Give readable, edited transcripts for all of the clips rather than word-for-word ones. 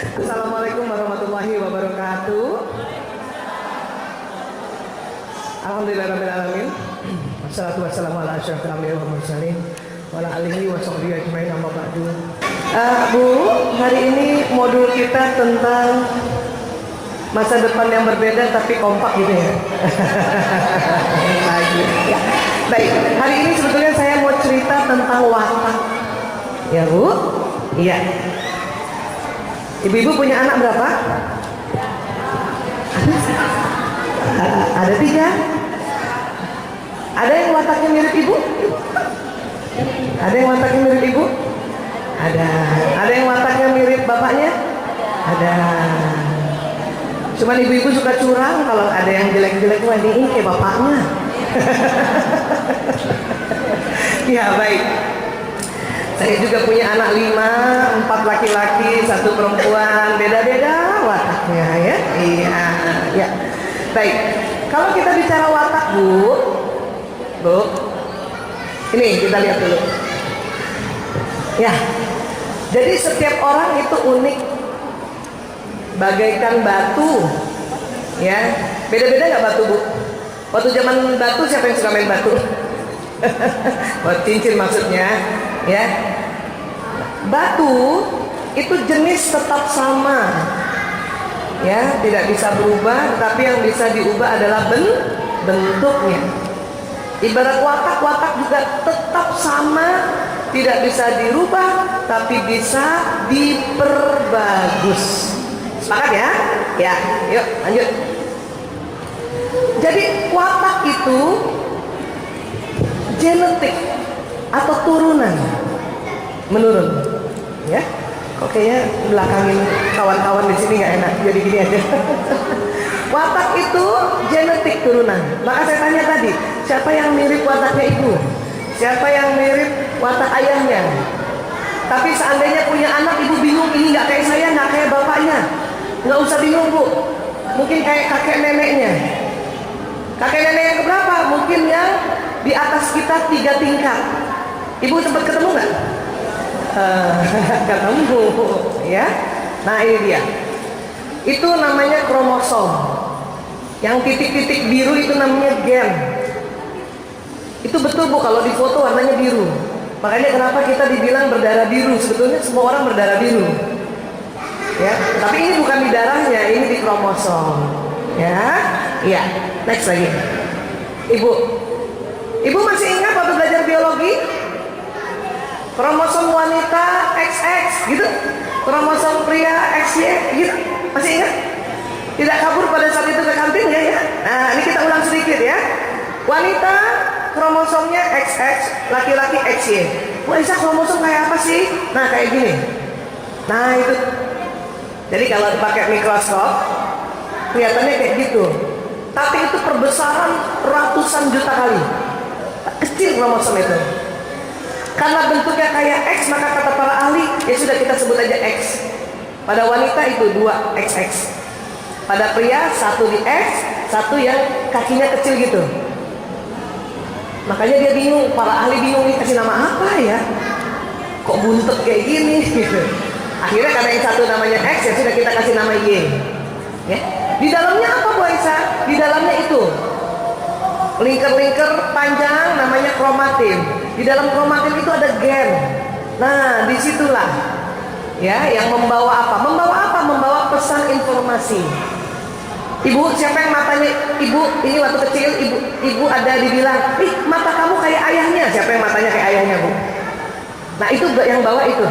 Assalamualaikum warahmatullahi wabarakatuh. Alhamdulillahirrahmanirrahim. Wassalatu wassalamu ala asyrafil anbiya'i wal mursalin wa ala alihi wa sahbihi ajmain, amma ba'du. Bu, hari ini modul kita tentang masa depan yang berbeda tapi kompak gitu ya. Ya. Baik, hari ini sebetulnya saya mau cerita tentang watak. Ya Bu? Iya. Ibu-ibu punya anak berapa? Ada 3. Ada yang wataknya mirip ibu? Ada yang wataknya mirip ibu? Ada. Ada yang wataknya mirip bapaknya? Ada. Cuman ibu-ibu suka curang kalau ada yang jelek-jelek, wah ini kayak bapaknya. Ya baik. Saya juga punya anak 5, 4 laki-laki, 1 perempuan, beda-beda wataknya ya. Iya, ya. Baik. Kalau kita bicara watak, Bu, ini kita lihat dulu. Ya. Jadi setiap orang itu unik, bagaikan batu. Ya. Beda-beda nggak batu, Bu? Waktu zaman batu siapa yang suka main batu? Buat cincin maksudnya. Ya, batu itu jenis tetap sama, ya, tidak bisa berubah, tapi yang bisa diubah adalah bentuknya. Ibarat watak juga tetap sama, tidak bisa dirubah, tapi bisa diperbagus. Sepakat ya? Ya, yuk lanjut. Jadi watak itu genetik atau turunan menurun, ya. Kok kayaknya belakangin kawan-kawan di sini nggak enak, jadi gini aja. Watak itu genetik turunan. Maka saya tanya tadi, siapa yang mirip wataknya ibu? Siapa yang mirip watak ayahnya? Tapi seandainya punya anak, ibu bingung, ini nggak kayak saya, nggak kayak bapaknya. Nggak usah bingung, Bu. Mungkin kayak kakek neneknya. Kakek nenek yang keberapa? Mungkin yang di atas kita 3 tingkat. Ibu sempat ketemu nggak? Ketemu, ya. Nah ini dia. Itu namanya kromosom. Yang titik-titik biru itu namanya gen. Itu betul, Bu, kalau di foto warnanya biru. Makanya kenapa kita dibilang berdarah biru? Sebetulnya semua orang berdarah biru. Ya, tapi ini bukan di darahnya, ini di kromosom. Ya, iya. Next lagi. Ibu masih ingat waktu belajar biologi? Kromosom wanita XX gitu, kromosom pria XY gitu, masih ingat? Tidak kabur pada saat itu ke kantin ya? Nah ini kita ulang sedikit ya. Wanita kromosomnya XX, laki-laki XY. Wah Isa, kromosom kayak apa sih? Nah kayak gini. Nah itu. Jadi kalau pakai mikroskop kelihatannya kayak gitu. Tapi itu perbesaran ratusan juta kali. Kecil kromosom itu. Karena bentuknya kayak X, maka kata para ahli, ya sudah kita sebut aja X. Pada wanita itu 2 XX. Pada pria 1 di X, 1 yang kakinya kecil gitu. Makanya dia bingung, para ahli bingung nih kasih nama apa ya? Kok buntut kayak gini? Gitu. Akhirnya karena yang 1 namanya X, ya sudah kita kasih nama Y. Ya. Di dalamnya apa Bu Aisyah? Di dalamnya itu lingkar-lingkar panjang namanya kromatin. Di dalam kromatin itu ada gen. Nah, disitulah ya yang membawa apa? Membawa pesan informasi. Ibu, siapa yang matanya ibu ini waktu kecil ibu ada dibilang, "Ih, mata kamu kayak ayahnya." Siapa yang matanya kayak ayahnya, Bu? Nah, itu yang bawa itu.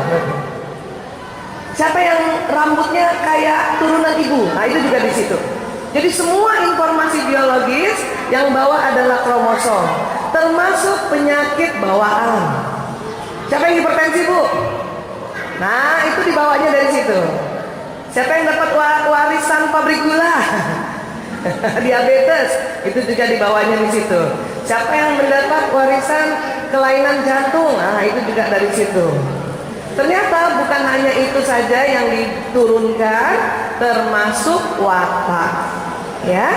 Siapa yang rambutnya kayak turunan ibu? Nah, itu juga di situ. Jadi semua informasi biologis yang bawa adalah kromosom, termasuk penyakit bawaan. Siapa yang hipertensi, Bu? Nah, itu dibawanya dari situ. Siapa yang dapat warisan pabrik gula? Diabetes, itu juga dibawanya di situ. Siapa yang mendapat warisan kelainan jantung? Nah, itu juga dari situ. Ternyata bukan hanya itu saja yang diturunkan, termasuk watak. Ya,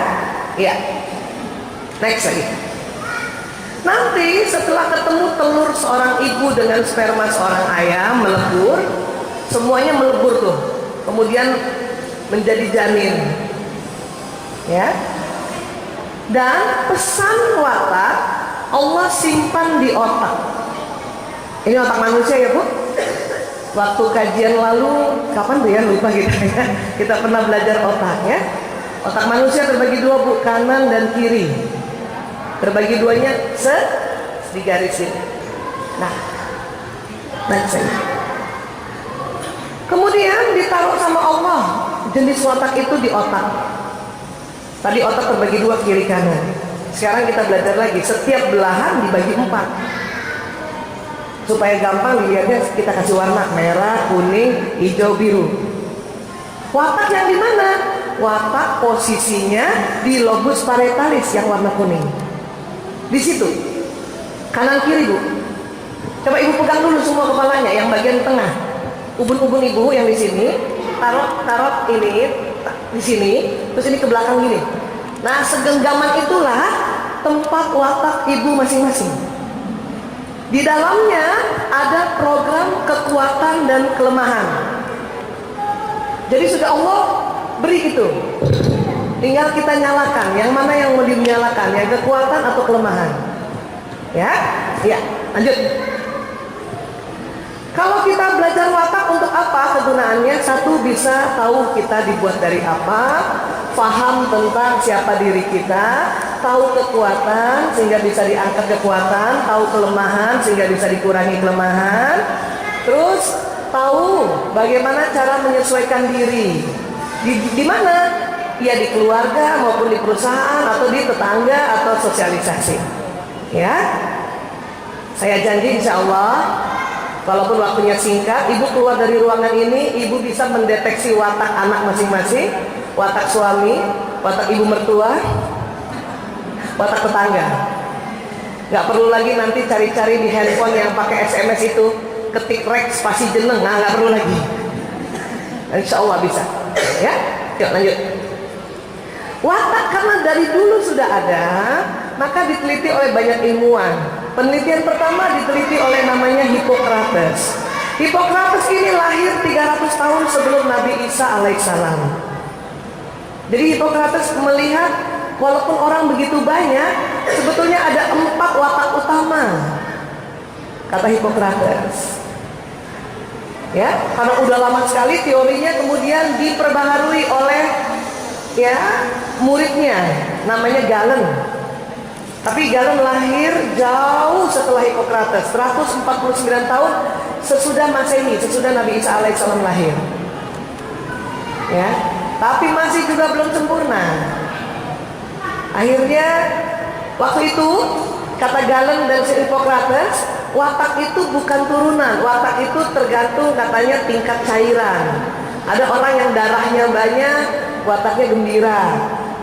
ya. Next lagi. Nanti setelah ketemu telur seorang ibu dengan sperma seorang ayah melebur, semuanya melebur tuh. kemudian menjadi janin. Ya. Dan pesan watak Allah simpan di otak. Ini otak manusia ya Bu. Waktu kajian lalu, kapan tuh ya, lupa kita ya. Kita pernah belajar otak ya. Otak manusia terbagi dua Bu, kanan dan kiri. Terbagi duanya digarisin. Nah, baca. Kemudian ditaruh sama Allah jenis watak itu di otak. Tadi otak terbagi dua, kiri kanan. Sekarang kita belajar lagi, setiap belahan dibagi 4. Supaya gampang dilihatnya, kita kasih warna merah, kuning, hijau, biru. Watak yang di mana? Watak posisinya di lobus parietalis yang warna kuning. Di situ. Kanan kiri Bu. Coba Ibu pegang dulu semua kepalanya, yang bagian tengah. Ubun-ubun Ibu yang di sini, taruh ini di sini, terus ini ke belakang gini. Nah, segenggaman itulah tempat watak Ibu masing-masing. Di dalamnya ada program kekuatan dan kelemahan. Jadi sudah Allah beri itu. Tinggal kita nyalakan. Yang mana yang mau dinyalakan? Yang kekuatan atau kelemahan? Ya, ya. Lanjut. Kalau kita belajar watak untuk apa kegunaannya? Satu, bisa tahu kita dibuat dari apa, paham tentang siapa diri kita, tahu kekuatan sehingga bisa diangkat kekuatan, tahu kelemahan sehingga bisa dikurangi kelemahan, terus tahu bagaimana cara menyesuaikan diri. Di mana? Ya di keluarga maupun di perusahaan atau di tetangga atau sosialisasi. Ya, saya janji insya Allah. Walaupun waktunya singkat, Ibu keluar dari ruangan ini, Ibu bisa mendeteksi watak anak masing-masing, watak suami, watak ibu mertua, watak tetangga. Gak perlu lagi nanti cari-cari di handphone yang pakai SMS itu, ketik rek spasi jeneng, nah gak perlu lagi. Insya Allah bisa. Ya, yuk lanjut. Watak karena dari dulu sudah ada, maka diteliti oleh banyak ilmuwan. Penelitian pertama diteliti oleh namanya Hippocrates. Hippocrates ini lahir 300 tahun sebelum Nabi Isa alaihissalam. Jadi Hippocrates melihat walaupun orang begitu banyak, sebetulnya ada 4 watak utama. Kata Hippocrates. Ya, karena udah lama sekali teorinya kemudian diperbaharui oleh muridnya namanya Galen. Tapi Galen lahir jauh setelah Hippocrates, 149 tahun sesudah Masehi, sesudah Nabi Isa alaihissalam lahir. Ya, tapi masih juga belum sempurna. Akhirnya waktu itu kata Galen dan Hippocrates, watak itu bukan turunan, watak itu tergantung katanya tingkat cairan. Ada orang yang darahnya banyak, wataknya gembira.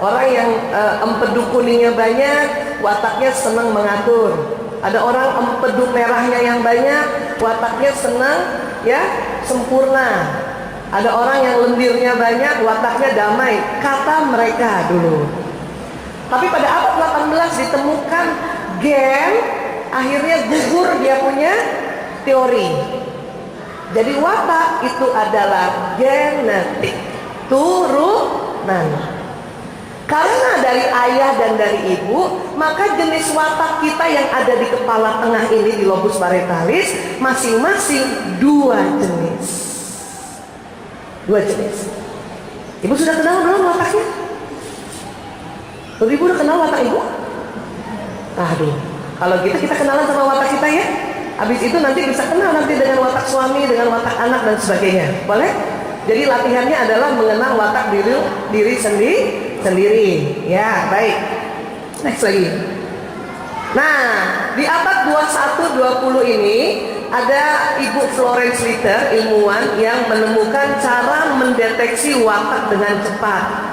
Orang yang empedu kuningnya banyak, wataknya senang mengatur. Ada orang empedu merahnya yang banyak, wataknya senang sempurna. Ada orang yang lendirnya banyak, wataknya damai. Kata mereka dulu. Tapi pada abad 18 ditemukan gen, akhirnya gugur dia punya teori. Jadi watak itu adalah genetik, turunan. Karena dari ayah dan dari ibu, maka jenis watak kita yang ada di kepala tengah ini di lobus parietalis masing-masing 2 jenis. 2 jenis. Ibu sudah kenal belum wataknya? Ibu udah kenal watak ibu? Aduh, kalau gitu kita kenalan sama watak kita ya. Habis itu nanti bisa kenal nanti dengan watak suami, dengan watak anak dan sebagainya. Boleh? Jadi latihannya adalah mengenal watak diri sendiri. Ya, baik. Next lagi. Nah, di abad 21-20 ini ada Ibu Florence Litter, ilmuwan yang menemukan cara mendeteksi watak dengan cepat.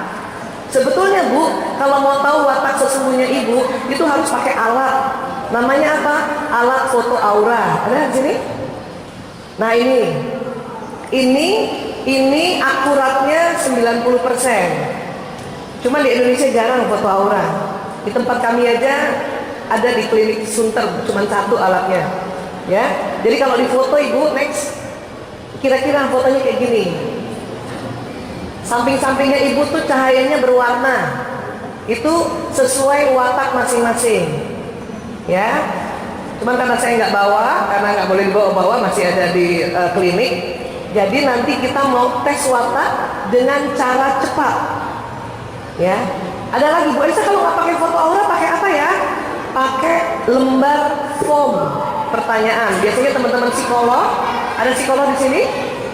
Sebetulnya Bu, kalau mau tahu watak sesungguhnya Ibu, itu harus pakai alat. Namanya apa? Alat foto aura. Ada di sini? Nah ini akuratnya 90%. Cuma di Indonesia jarang foto aura. Di tempat kami aja ada di klinik Sunter, cuma 1 alatnya. Ya. Jadi kalau di foto Ibu next, kira-kira fotonya kayak gini. Samping-sampingnya ibu tuh cahayanya berwarna. Itu sesuai watak masing-masing. Ya. Cuman karena saya nggak bawa, karena nggak boleh dibawa-bawa, masih ada di klinik. Jadi nanti kita mau tes watak dengan cara cepat. Ya. Ada lagi Bu Aisyah, kalau nggak pakai foto aura pakai apa ya? Pakai lembar form pertanyaan. Biasanya teman-teman psikolog, ada psikolog di sini.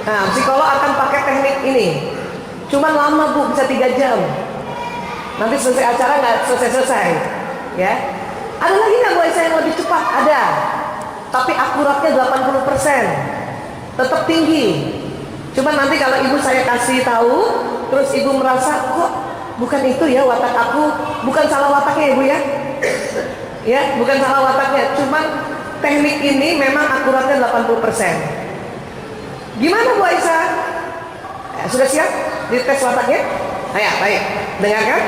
Nah, psikolog akan pakai teknik ini. Cuman lama Bu, bisa 3 jam. Nanti selesai acara nggak selesai-selesai. Ya. Ada lagi nggak Bu Aisyah yang lebih cepat? Ada. Tapi akuratnya 80%. Tetap tinggi. Cuman nanti kalau ibu saya kasih tahu, terus ibu merasa kok bukan itu ya watak aku, bukan salah wataknya ibu ya. Ya, bukan salah wataknya. Cuman teknik ini memang akuratnya 80%. Gimana Bu Aisyah? Sudah siap dites wataknya? Ayo, baik. Dengarkan.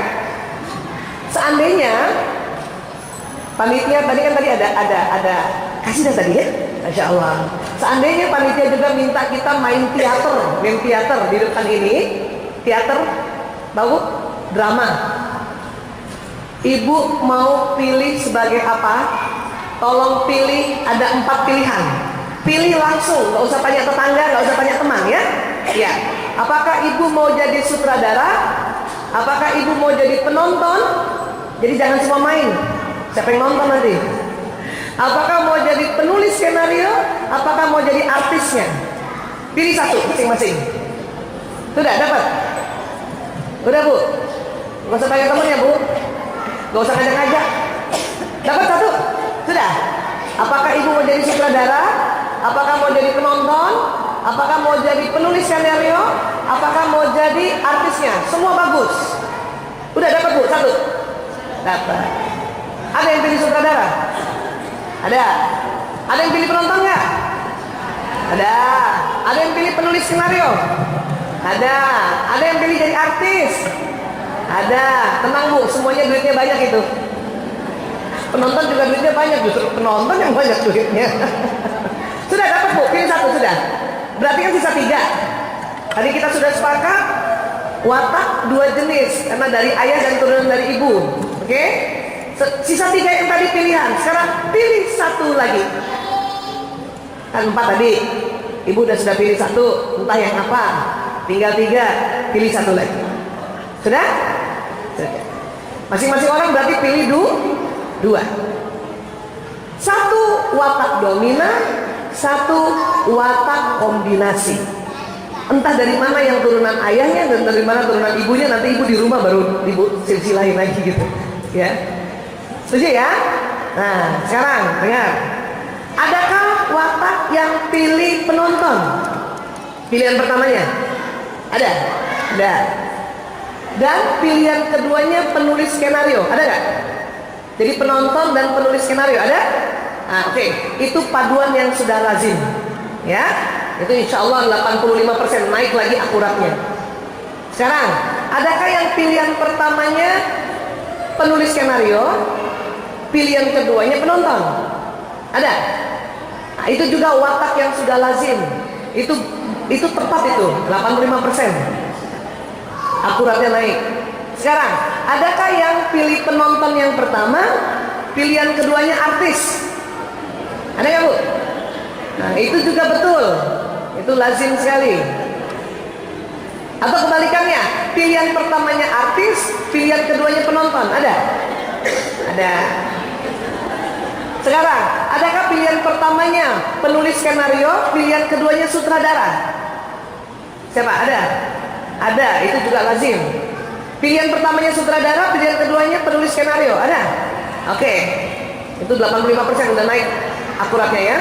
Seandainya panitia tadi ada kasih dah tadi ya, Masya Allah. Seandainya panitia juga minta kita main teater di depan ini, teater, tahu? Drama. Ibu mau pilih sebagai apa? Tolong pilih, ada 4 pilihan. Pilih langsung, nggak usah tanya tetangga, nggak usah tanya teman ya. Ya. Apakah ibu mau jadi sutradara? Apakah ibu mau jadi penonton? Jadi jangan semua main. Siapa yang nonton nanti? Apakah mau jadi penulis skenario? Apakah mau jadi artisnya? Pilih satu masing-masing. Sudah dapat? Udah Bu? Gak usah tanya temennya Bu. Gak usah ngajak-ngajak. Dapat satu? Sudah? Apakah ibu mau jadi sutradara? Apakah mau jadi penonton? Apakah mau jadi penulis skenario? Apakah mau jadi artisnya? Semua bagus. Udah dapat Bu? Satu? Dapat. Ada yang pilih sutradara? Ada. Ada yang pilih penonton nggak? Ada. Ada yang pilih penulis skenario? Ada. Ada yang pilih jadi artis? Ada. Tenang Bu, semuanya duitnya banyak itu. Penonton juga duitnya banyak, justru penonton yang banyak duitnya. Sudah dapat Bu, pilih satu sudah. Berarti kan sisa 3. Tadi kita sudah sepakat watak 2 jenis, karena dari ayah dan turunan dari ibu. Oke? Sisa 3 yang tadi pilihan. Sekarang pilih satu lagi. Kan 4 tadi. Ibu sudah pilih satu, entah yang apa. Tinggal 3, pilih satu lagi. Sudah? Masing-masing orang berarti pilih 2. Satu watak dominan, satu watak kombinasi. Entah dari mana yang turunan ayahnya dan dari mana turunan ibunya, nanti ibu di rumah baru ibu silsilahin lagi gitu. Ya. Setuju ya? Nah, sekarang dengar. Adakah watak yang pilih penonton? Pilihan pertamanya? Ada? Ada. Dan pilihan keduanya penulis skenario, ada nggak? Jadi penonton dan penulis skenario, ada? Nah, oke. Itu paduan yang sudah lazim. Ya? Itu insya Allah 85% naik lagi akuratnya. Sekarang, adakah yang pilihan pertamanya penulis skenario, pilihan keduanya penonton? Ada? Nah, itu juga watak yang sudah lazim. Itu tepat itu, 85%. Akuratnya naik. Sekarang, adakah yang pilih penonton yang pertama, pilihan keduanya artis? Ada nggak Bu? Nah, itu juga betul. Itu lazim sekali. Atau kebalikannya, pilihan pertamanya artis, pilihan keduanya penonton. Ada? Ada. Sekarang, adakah pilihan pertamanya penulis skenario, pilihan keduanya sutradara? Siapa? Ada? Ada, itu juga lazim. Pilihan pertamanya sutradara, pilihan keduanya penulis skenario. Ada? Oke. Itu 85% udah naik akuratnya ya.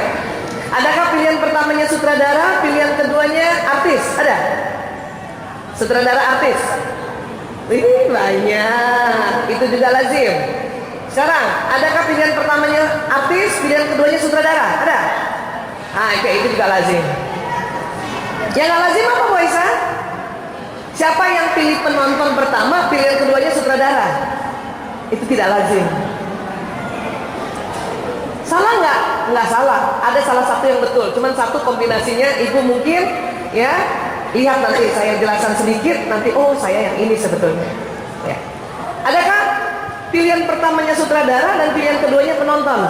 Adakah pilihan pertamanya sutradara, pilihan keduanya artis? Ada? Sutradara artis? Ini banyak. Itu juga lazim. Sekarang, adakah pilihan pertamanya artis, pilihan keduanya sutradara? Ada? Nah, itu juga lazim. Yang gak lazim apa Bu Aisyah? Siapa yang pilih penonton pertama, pilihan keduanya sutradara? Itu tidak lazim. Salah nggak? Nggak salah. Ada salah satu yang betul. Cuman satu kombinasinya ibu mungkin ya Lihat nanti saya jelaskan sedikit, nanti oh saya yang ini sebetulnya. Ya. Adakah pilihan pertamanya sutradara dan pilihan keduanya penonton?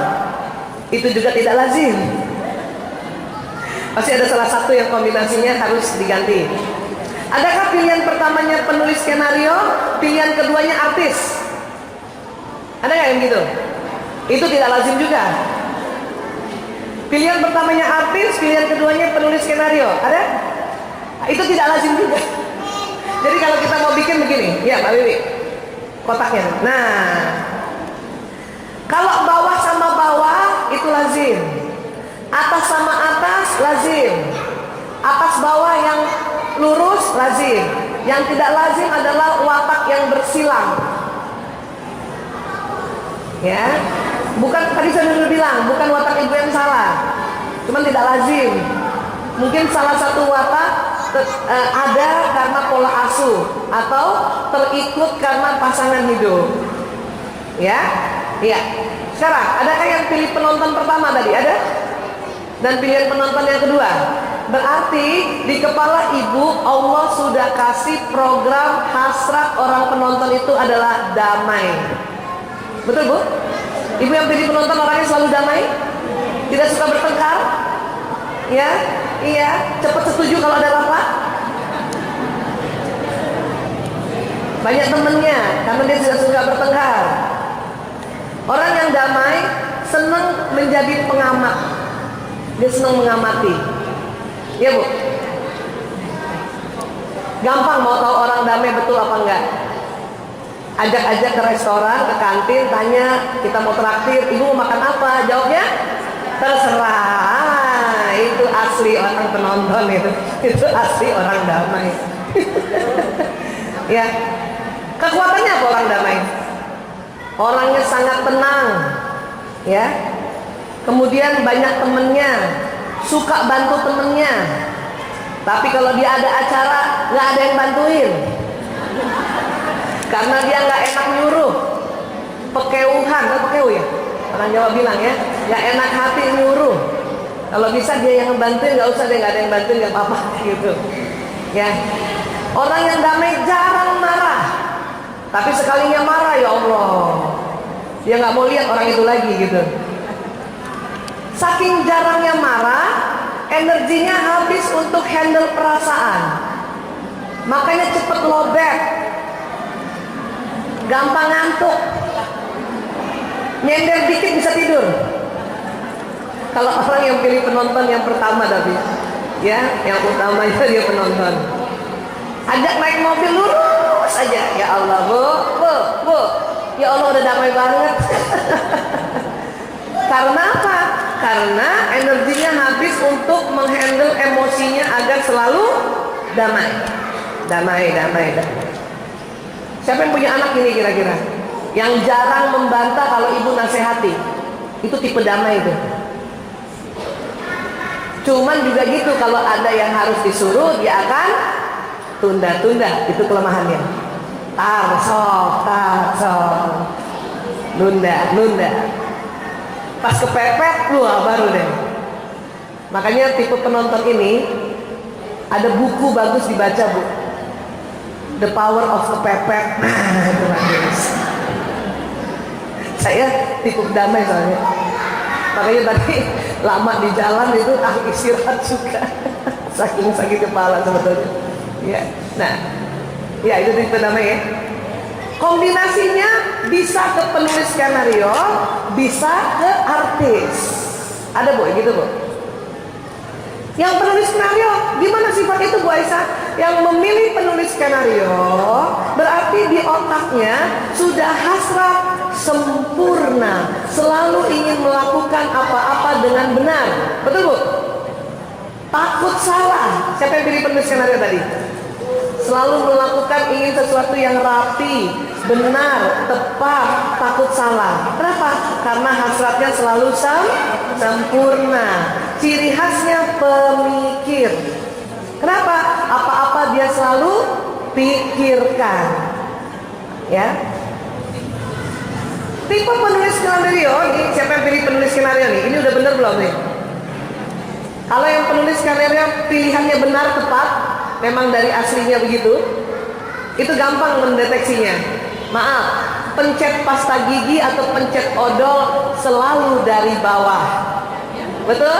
Itu juga tidak lazim. Pasti ada salah satu yang kombinasinya harus diganti. Adakah pilihan pertamanya penulis skenario, pilihan keduanya artis? Ada nggak yang gitu? Itu tidak lazim juga. Pilihan pertamanya artis, pilihan keduanya penulis skenario. Ada? Itu tidak lazim juga. Jadi kalau kita mau bikin begini, ya Mbak Wiwi, kotaknya. Nah, kalau bawah sama bawah itu lazim, atas sama atas lazim, atas bawah yang lurus lazim. Yang tidak lazim adalah watak yang bersilang. Ya, bukan tadi saya sudah bilang, bukan watak ibu yang salah, cuman tidak lazim. Mungkin salah satu watak ada karena pola asuh atau terikut karena pasangan hidup. Ya, iya. Sekarang, adakah yang pilih penonton pertama tadi? Ada? Dan pilihan penonton yang kedua? Berarti di kepala ibu Allah sudah kasih program hasrat orang penonton itu adalah damai. Betul Bu? Ibu yang pilih penonton orangnya selalu damai? Tidak suka bertengkar? Ya? Iya, cepat setuju kalau ada apa? Banyak temennya, karena dia tidak suka bertengkar. Orang yang damai senang menjadi pengamat. Dia senang mengamati. Iya Bu? Gampang mau tahu orang damai betul apa enggak? Ajak-ajak ke restoran, ke kantin, tanya kita mau traktir, ibu mau makan apa? Jawabnya terserah. Itu asli orang penonton itu asli orang damai. Ya, kekuatannya apa orang damai? Orangnya sangat tenang, ya. Kemudian banyak temennya, suka bantu temennya. Tapi kalau dia ada acara, nggak ada yang bantuin, karena dia nggak enak nyuruh, pekeuhan, kan pekeu ya? Orang Jawa bilang ya, nggak enak hati nyuruh. Kalau bisa dia yang ngebantuin, nggak usah deh, nggak ada yang bantuin, nggak apa-apa gitu. Ya, orang yang damai jarang marah, tapi sekalinya marah ya Allah, dia nggak mau lihat orang itu lagi gitu. Saking jarangnya marah, energinya habis untuk handle perasaan, makanya cepet lobet, gampang ngantuk, nyender dikit bisa tidur. Kalau orang yang pilih penonton yang pertama tapi, ya, yang utamanya dia penonton. Ajak naik mobil lurus aja, ya Allah, bu, ya Allah udah damai banget. Karena apa? Karena energinya habis untuk menghandle emosinya agar selalu damai. Siapa yang punya anak ini kira-kira? Yang jarang membantah kalau ibu nasihati, itu tipe damai itu. Cuman juga gitu, kalau ada yang harus disuruh dia akan tunda-tunda, itu kelemahannya. Tarsok, nunda. Pas kepepet, baru deh. Makanya tipe penonton ini ada buku bagus dibaca Bu, The Power of Kepepet. Itu bagus. Saya tipe damai soalnya. Makanya tadi lama di jalan itu istirahat juga. Saking sakit kepala sebetulnya. Ya, nah, ya itu tipe damai ya. Kombinasinya bisa ke penulis skenario, bisa ke artis. Ada Bu, gitu Bu. Yang penulis skenario, gimana sifat itu Bu Aisyah? Yang memilih penulis skenario berarti di otaknya sudah hasrat sempurna, selalu ingin melakukan apa-apa dengan benar. Betul Bu? Takut salah. Siapa yang pilih penulis skenario tadi? Selalu melakukan ingin sesuatu yang rapi, benar, tepat, takut salah. Kenapa? Karena hasratnya selalu sempurna. Ciri khasnya pemikir. Kenapa? Apa-apa dia selalu pikirkan. Ya. Tipe penulis skenario ini, siapa yang pilih penulis skenario nih? Ini udah bener belum nih? Kalau yang penulis skenario pilihannya benar, tepat, memang dari aslinya begitu? Itu gampang mendeteksinya. Maaf, pencet pasta gigi atau pencet odol selalu dari bawah. Betul?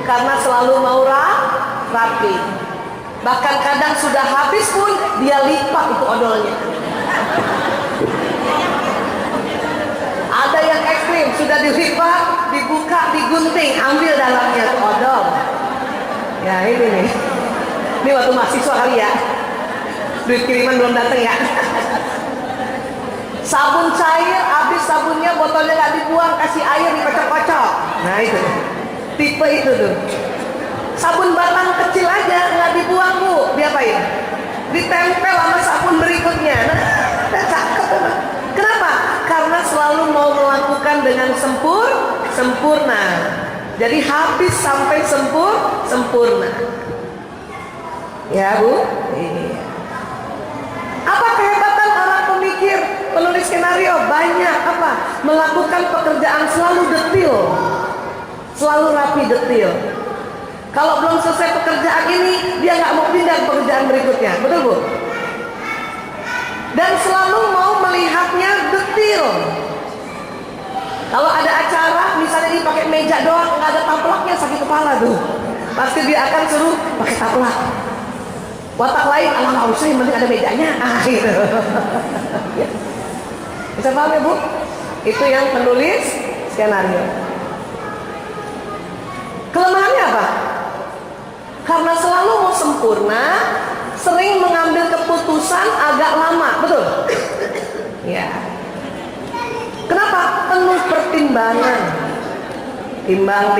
Karena selalu mau rapi. Bahkan kadang sudah habis pun dia lipat itu odolnya. Ada yang ekstrim, sudah dilipat, dibuka, digunting, ambil dalamnya tuh odol. Ya ini nih. Ini waktu mahasiswa kali ya. Duit kiriman belum datang ya. Sabun cair, habis sabunnya botolnya nggak dibuang, kasih air dikocok-kocok. Nah itu, tipe itu tuh. Sabun batang kecil aja nggak dibuang bu, diapain? Ditempel sama sabun berikutnya. Nah, cakep. Kenapa? Karena selalu mau melakukan dengan sempurna. Jadi habis sampai sempurna. Ya bu, ini. Apa kehebatan orang pemikir, penulis skenario? Banyak apa? Melakukan pekerjaan selalu detil, selalu rapi detil. Kalau belum selesai pekerjaan ini, dia nggak mau pindah ke pekerjaan berikutnya, betul bu? Dan selalu mau melihatnya detil. Kalau ada acara, misalnya dia pakai meja doang, nggak ada taplaknya, sakit kepala tuh. Pasti dia akan suruh pakai taplak. Watak lain, nggak usah, yang penting ada mejanya. Gitu. Bisa paham ya bu? Itu yang penulis skenario. Kelemahannya apa? Karena selalu mau sempurna, sering mengambil keputusan agak lama, betul? Ya. Kenapa? Penuh pertimbangan. Timbang,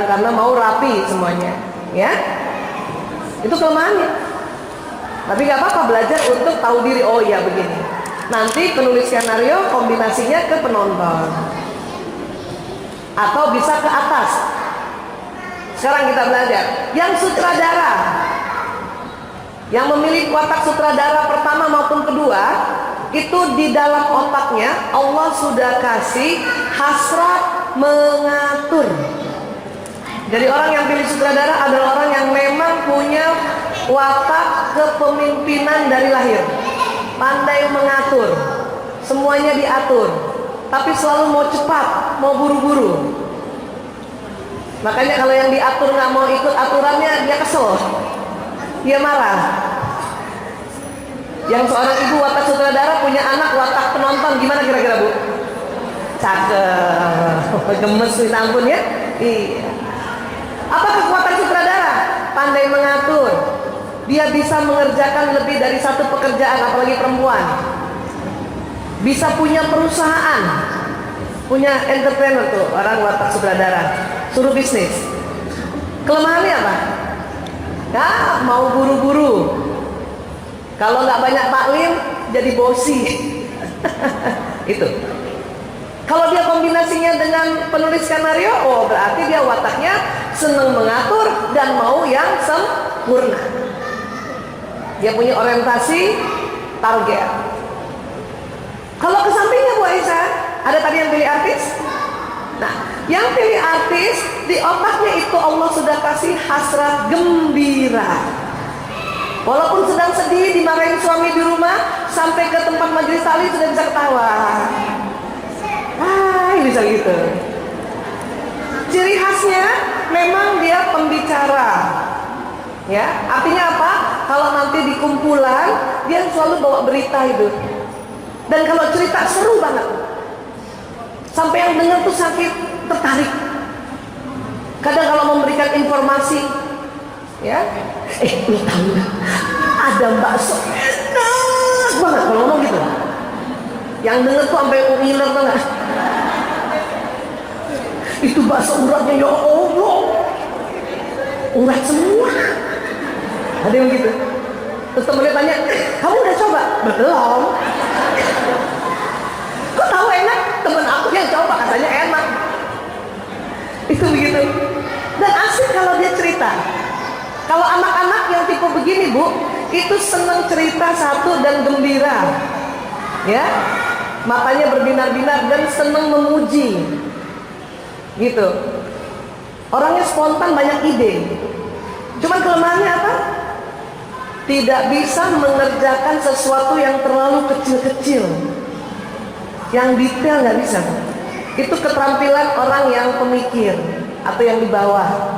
karena mau rapi semuanya. Ya. Itu kelemahannya. Tapi gak apa-apa, belajar untuk tahu diri. Oh iya begini. Nanti penulis skenario kombinasinya ke penonton. Atau bisa ke atas. Sekarang kita belajar. Yang sutradara, yang memilih watak sutradara pertama maupun kedua, itu di dalam otaknya Allah sudah kasih hasrat mengatur. Jadi orang yang pilih sutradara adalah orang yang memang punya watak kepemimpinan dari lahir, pandai mengatur, semuanya diatur, tapi selalu mau cepat, mau buru-buru. Makanya kalau yang diatur nggak mau ikut aturannya, dia kesel, dia marah. Yang seorang ibu watak sutradara punya anak watak penonton, gimana kira-kira bu? Cakep, gemes, ampun ya. Iya. Apa kekuatan sutradara? Pandai mengatur. Dia bisa mengerjakan lebih dari satu pekerjaan, apalagi perempuan. Bisa punya perusahaan, punya entrepreneur tuh orang watak sutradara, suruh bisnis. Kelemahannya apa? Ya mau buru-buru. Kalau nggak banyak taklim, jadi bosi. Itu. Kalau dia kombinasinya dengan penulis skenario, oh berarti dia wataknya senang mengatur dan mau yang sempurna. Dia punya orientasi target. Kalau ke sampingnya Bu Aisyah, ada tadi yang pilih artis. Nah, yang pilih artis di otaknya itu Allah sudah kasih hasrat gembira. Walaupun sedang sedih, dimarahin suami di rumah, sampai ke tempat majelis taklim sudah bisa ketawa. Bisa gitu. Ciri khasnya memang dia pembicara. Ya, artinya apa? Kalau nanti di kumpulan dia selalu bawa berita itu. Dan kalau cerita seru banget. Sampai yang dengar tuh sakit tertarik. Kadang kalau memberikan informasi, ya, lu tahu nggak? Ada bakso enak banget kalau ngomong gitu. Yang denger tuh sampai ngiler tuh nggak? Itu bakso uratnya ya Allah, urat semua. Ada yang gitu. Terus temennya tanya, kamu udah coba? Belum. Kok tahu enak? Temen aku yang coba katanya enak. Itu begitu. Dan asik kalau dia cerita. Kalau anak-anak yang tipe begini bu, itu senang cerita satu dan gembira. Ya, matanya berbinar-binar dan senang memuji. Gitu. Orangnya spontan, banyak ide. Cuman kelemahannya apa? Tidak bisa mengerjakan sesuatu yang terlalu kecil-kecil, yang detail nggak bisa. Itu keterampilan orang yang pemikir atau yang di bawah.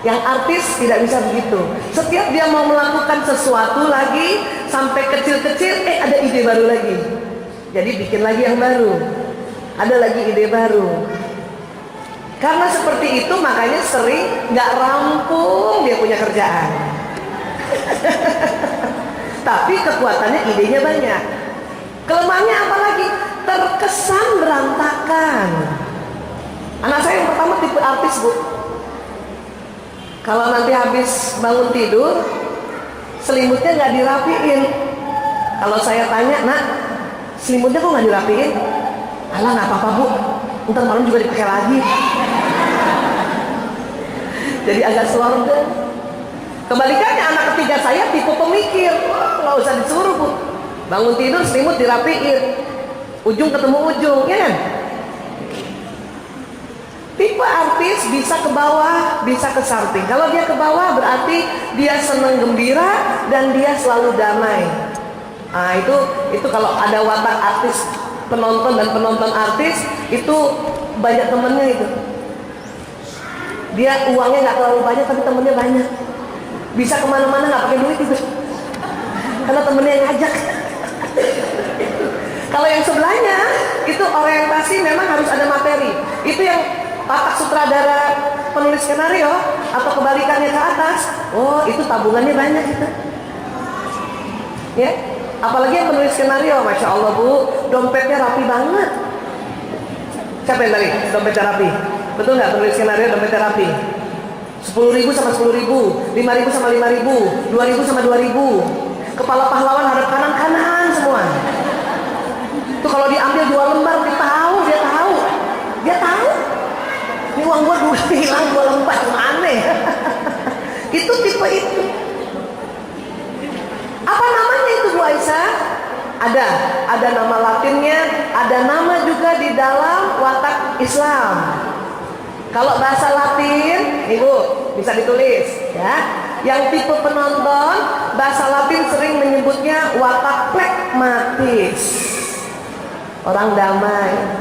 Yang artis tidak bisa begitu. Setiap dia mau melakukan sesuatu lagi, sampai kecil-kecil, ada ide baru lagi. Jadi bikin lagi yang baru. Ada lagi ide baru. Karena seperti itu makanya sering nggak rampung dia punya kerjaan. Tapi kekuatannya, idenya banyak. Kelemahannya apa lagi? Terkesan berantakan. Anak saya yang pertama tipe artis, Bu. Kalau nanti habis bangun tidur, selimutnya nggak dirapiin. Kalau saya tanya, nak, selimutnya kok nggak dirapiin? Alah, nggak apa-apa, Bu, ntar malam juga dipakai lagi. Jadi agak slorgan. Kebalikannya anak ketiga saya tipe pemikir. Nggak usah disuruh, Bu, bangun tidur selimut dirapiin, ujung ketemu ujung, ya kan? Tipe artis bisa ke bawah, bisa ke samping. Kalau dia ke bawah berarti dia senang gembira dan dia selalu damai. Nah, itu kalau ada watak artis, penonton dan penonton artis itu banyak temennya itu. Dia uangnya nggak terlalu banyak tapi temennya banyak. Bisa kemana-mana nggak pakai duit itu, karena temennya yang ngajak. Kalau yang sebelahnya itu orientasi memang harus ada materi. Itu yang watak sutradara penulis skenario atau kebalikannya ke atas. Oh, itu tabungannya banyak itu. Ya, apalagi yang penulis skenario, masya Allah, Bu, dompetnya rapi banget. Siapa yang tadi dompetnya rapi? Betul nggak penulis skenario dompetnya rapi? 10.000 sama 10.000, 5.000 sama 5.000, 2.000 sama 2.000. Kepala pahlawan hadap kanan semua. Itu kalau diambil 2 lembar, dia tahu. Ini uang gua hilang 2 lembar, mana? Itu tipe itu. Apa namanya itu, Bu Aisyah? Ada nama Latinnya, ada nama juga di dalam watak Islam. Kalau bahasa Latin, nih Bu, bisa ditulis ya. Yang tipe penonton, bahasa Latin sering menyebutnya watak pragmatis, orang damai.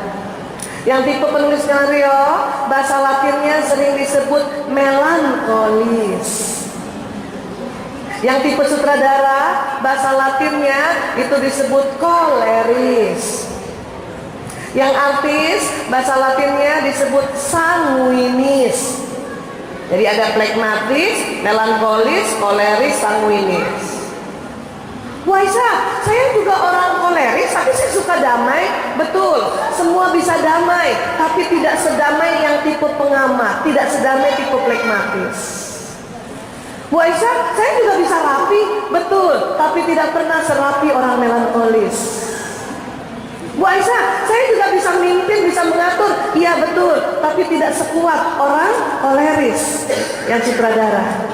Yang tipe penulis skenario, bahasa Latinnya sering disebut melankolis. Yang tipe sutradara, bahasa Latinnya itu disebut koleris. Yang artis, bahasa Latinnya disebut sanguinis. Jadi ada pragmatis, melankolis, koleris, sanguinis. Bu Aisyah, saya juga orang koleris, tapi saya suka damai. Betul, semua bisa damai, tapi tidak sedamai yang tipe pengamat, tidak sedamai tipe pragmatis. Bu Aisyah, saya juga bisa rapi. Betul, tapi tidak pernah serapi orang melankolis. Bu Aisyah, saya juga bisa memimpin, bisa mengatur. Iya betul, tapi tidak sekuat orang koleris yang sutradara.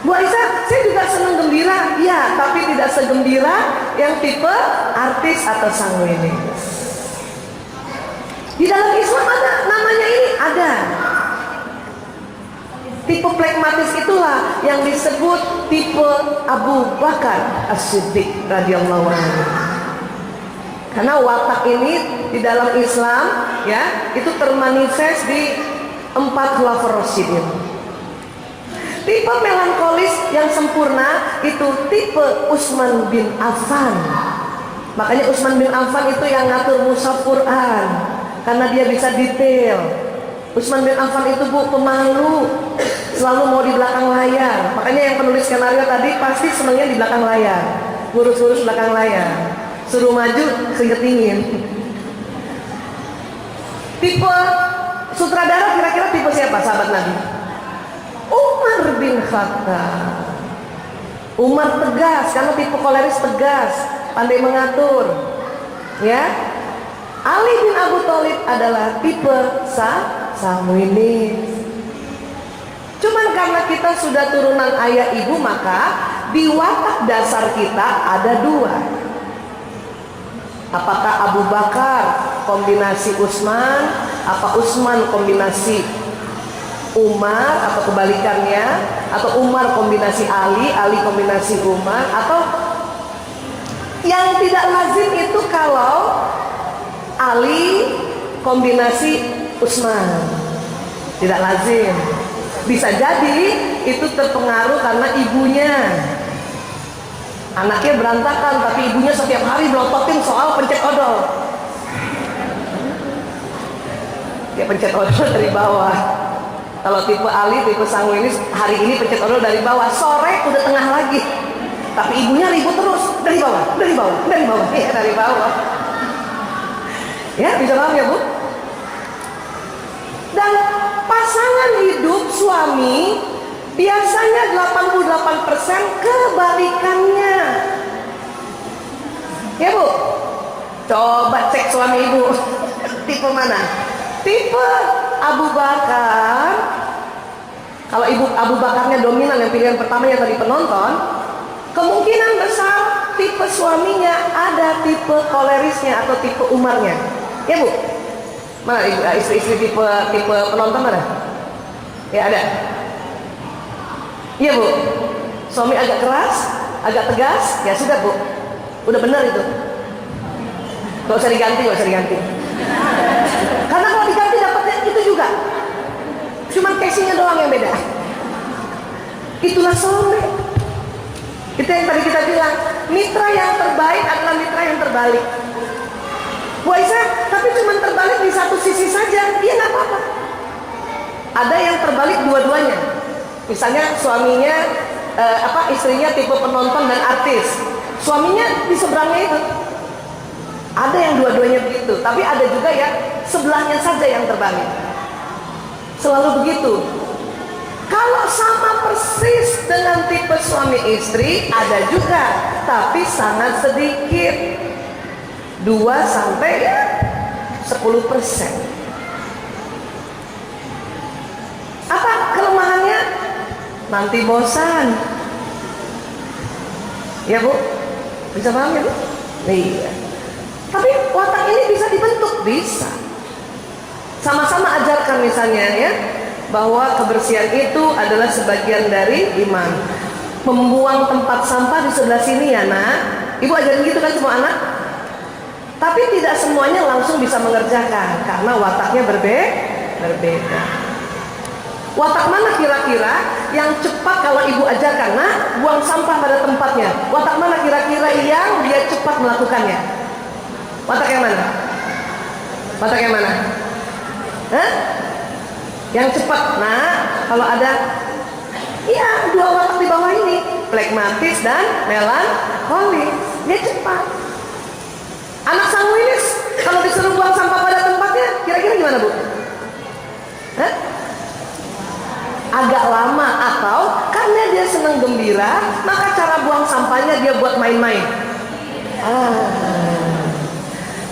Bu Aisyah, saya juga senang gembira. Iya, tapi tidak segembira yang tipe artis atau sanguinis. Di dalam Islam ada namanya ini, ada. Tipe pragmatis itulah yang disebut tipe Abu Bakar As-Siddiq radhiyallahu anhu. Karena watak ini di dalam Islam ya, itu termanifest di 4 khulafaur rasyidin. Tipe melankolis yang sempurna itu tipe Utsman bin Affan. Makanya Utsman bin Affan itu yang ngatur mushaf Quran, karena dia bisa detail. Utsman bin Affan itu, Bu, pemalu, selalu mau di belakang layar. Makanya yang penulis skenario tadi pasti senangnya di belakang layar, ngurus-ngurus belakang layar. Suruh maju keringet dingin. Tipe sutradara kira-kira tipe siapa sahabat Nabi? Umar bin Khattab. Umar tegas, karena tipe koleris tegas, pandai mengatur. Ya. Ali bin Abu Thalib adalah tipe sanguinis. Cuman karena kita sudah turunan ayah ibu, maka di watak dasar kita ada 2. Apakah Abu Bakar kombinasi Utsman, apa Utsman kombinasi Umar atau kebalikannya, atau Umar kombinasi Ali, Ali kombinasi Umar, atau yang tidak lazim itu kalau Ali kombinasi Utsman. Tidak lazim. Bisa jadi itu terpengaruh karena ibunya. Anaknya berantakan, tapi ibunya setiap hari melototin soal pencet odol. Dia pencet odol dari bawah. Kalau tipe Ali, tipe sanguinis, hari ini pencet odol dari bawah, sore udah tengah lagi. Tapi ibunya ribut terus dari bawah, dari bawah, dari bawah, ya dari bawah. Ya, bisa paham ya, Bu? Dan pasangan hidup suami biasanya 88% kebalikannya. Ya, Bu? Coba cek suami ibu. Tipe mana? Tipe Abu Bakar. Kalau ibu Abu Bakarnya dominan, yang pilihan pertamanya tadi penonton, kemungkinan besar tipe suaminya ada tipe kolerisnya atau tipe Umarnya. Ya, Bu? Mana ibu, istri-istri tipe penonton mana? Ya, ada. Iya, Bu. Suami agak keras, agak tegas, ya sudah, Bu. Udah benar itu. Gak usah diganti, gak usah diganti. Karena kalau diganti dapatnya itu juga. Cuman casingnya doang yang beda. Itulah suami. Itu yang tadi kita bilang, mitra yang terbaik adalah mitra yang terbalik. Bu Aisyah, tapi cuma terbalik di satu sisi saja, iya nggak apa-apa. Ada yang terbalik dua-duanya. Misalnya suaminya, istrinya tipe penonton dan artis, suaminya di seberangnya itu. Ada yang dua-duanya begitu, tapi ada juga yang sebelahnya saja yang terbalik. Selalu begitu. Kalau sama persis dengan tipe suami istri, ada juga, tapi sangat sedikit. 2 sampai 10%. Apa kelemahannya? Nanti bosan. Ya, Bu? Bisa paham ya, Bu? Iya. Tapi watak ini bisa dibentuk, bisa. Sama-sama ajarkan misalnya ya, bahwa kebersihan itu adalah sebagian dari iman. Membuang tempat sampah di sebelah sini ya, Nak. Ibu ajarin gitu kan semua anak? Tapi tidak semuanya langsung bisa mengerjakan karena wataknya berbeda. Watak mana kira-kira yang cepat kalau ibu ajarkan? Nah, buang sampah pada tempatnya. Watak mana kira-kira yang dia cepat melakukannya? Watak yang mana? Watak yang mana? Hah? Yang cepat. Nah, kalau ada, iya, 2 watak di bawah ini, flegmatis dan melankolis. Dia cepat. Anak sanguinis kalau disuruh buang sampah pada tempatnya, kira-kira gimana, Bu? Hah? Agak lama, atau karena dia senang gembira, maka cara buang sampahnya dia buat main-main.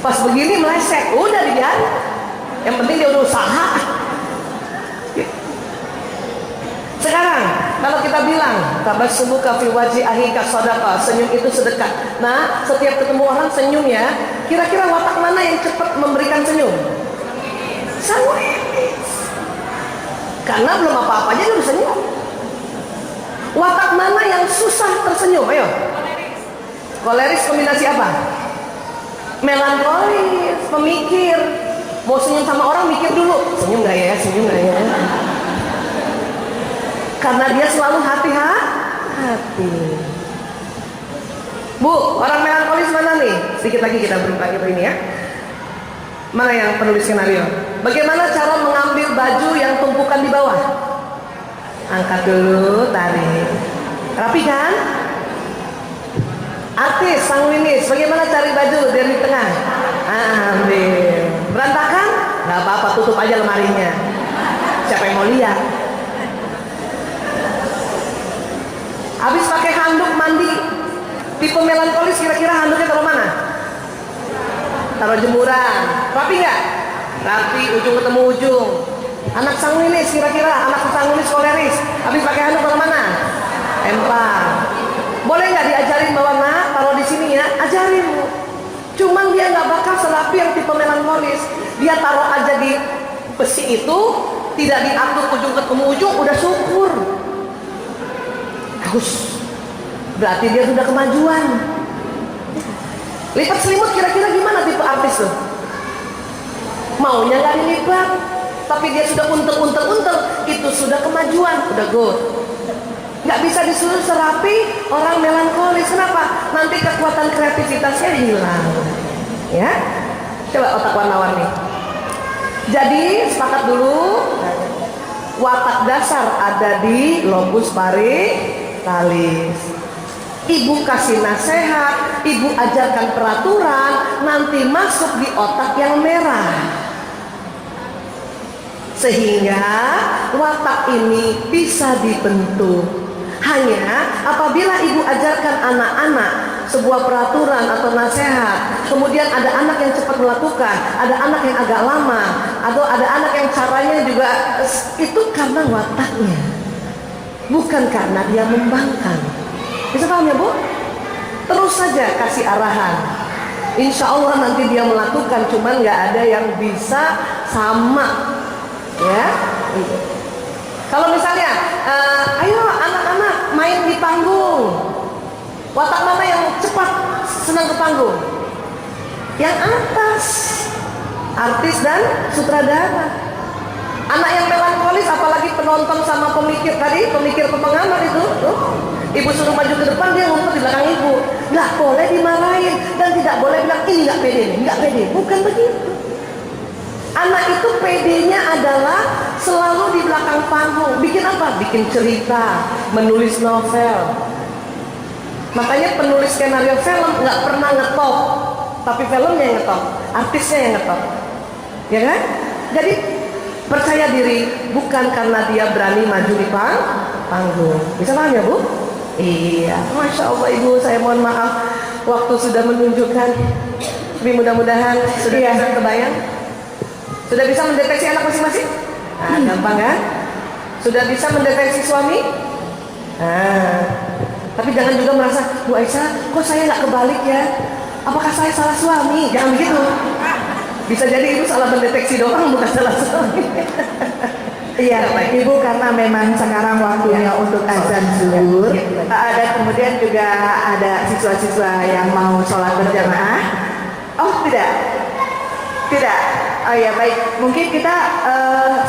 Pas begini meleset, udah dibiarin. Yang penting dia udah usaha. Sekarang kalau kita bilang tabassumuka fi wajhi akhika shadaqah, senyum itu sedekah. Nah, setiap ketemu orang senyum ya. Kira-kira watak mana yang cepat memberikan senyum? Sanguinis. Karena belum apa-apanya dia udah senyum. Watak mana yang susah tersenyum? Ayo. Koleris kombinasi apa? Melankolis, pemikir. Mau senyum sama orang mikir dulu. Senyum nggak ya? Senyum nggak ya? Karena dia selalu hati-hati. Bu, orang melankolis mana nih? Sedikit lagi kita berubah ini ya. Mana yang penulis skenario? Bagaimana cara mengambil baju yang tumpukan di bawah? Angkat dulu, tarik. Rapi kan? Artis, sanguinis, bagaimana cari baju dari tengah? Ambil. Berantakan? Gak apa-apa, tutup aja lemarinya. Siapa yang mau lihat? Habis pakai handuk mandi, tipe melankolis kira-kira handuknya taruh mana? Taruh jemuran. Rapi nggak? Rapi, ujung ketemu ujung. Anak sanguinis kira-kira, anak sanguinis koleris, habis pakai handuk taruh mana? Empang. Boleh nggak diajarin bahwa nak taruh di sini ya? Ajarin, Bu. Cuman dia nggak bakal serapi yang tipe melankolis. Dia taruh aja di besi itu, tidak diatur ujung ketemu ujung, udah syukur. Bagus, berarti dia sudah kemajuan. Lipat selimut kira-kira gimana tipe artis tuh? Maunya nggak dilipat, tapi dia sudah untel, itu sudah kemajuan, udah good. Nggak bisa disuruh serapi orang melankolis. Kenapa? Nanti kekuatan kreativitasnya hilang. Ya, coba otak warna-warni. Jadi sepakat dulu, watak dasar ada di lobus paritalis. Ibu kasih nasihat, ibu ajarkan peraturan, nanti masuk di otak yang merah. Sehingga watak ini bisa dibentuk. Hanya apabila ibu ajarkan anak-anak sebuah peraturan atau nasihat, kemudian ada anak yang cepat melakukan, ada anak yang agak lama, atau ada anak yang caranya juga, itu karena wataknya, bukan karena dia membangkang. Bisa paham ya Bu? Terus saja kasih arahan, insya Allah nanti dia melakukan, cuman nggak ada yang bisa sama. Ya, kalau misalnya, ayo anak-anak main di panggung, watak mana yang cepat senang ke panggung? Yang atas, artis dan sutradara. Anak yang melankolis, apalagi penonton sama pemikir tadi, pemikir pengamat itu, ibu suruh maju ke depan, dia ngumpet di belakang ibu. Nggak boleh dimarahin dan tidak boleh bilang ini nggak pede, nggak pede. Bukan begitu. Anak itu pedenya adalah selalu di belakang panggung. Bikin apa? Bikin cerita, menulis novel. Makanya penulis skenario film nggak pernah ngetop, tapi filmnya yang ngetop, artisnya yang ngetop. Ya kan? Jadi percaya diri bukan karena dia berani maju di panggung. Bisa paham ya Bu? Iya. Masya Allah Ibu, saya mohon maaf, waktu sudah menunjukkan. Tapi mudah-mudahan sudah bisa kebayang. Sudah bisa mendeteksi anak masing-masing? Nah, gampang kan? Sudah bisa mendeteksi suami? Nah, tapi jangan juga merasa, Bu Aisyah, kok saya nggak kebalik ya? Apakah saya salah suami? Jangan begitu. Bisa jadi ibu salah mendeteksi doang, bukan salah suami. Iya, Ibu, karena memang sekarang waktunya untuk azan zuhur. Ada kemudian juga ada siswa-siswa yang mau sholat berjamaah. Oh tidak, tidak. Oh ya baik, mungkin kita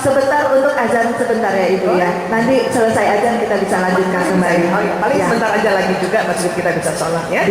sebentar untuk azan sebentar ya Ibu ya. Nanti selesai azan kita bisa lanjutkan kembali. Oh ya, paling sebentar aja lagi juga masjid kita bisa sholat ya.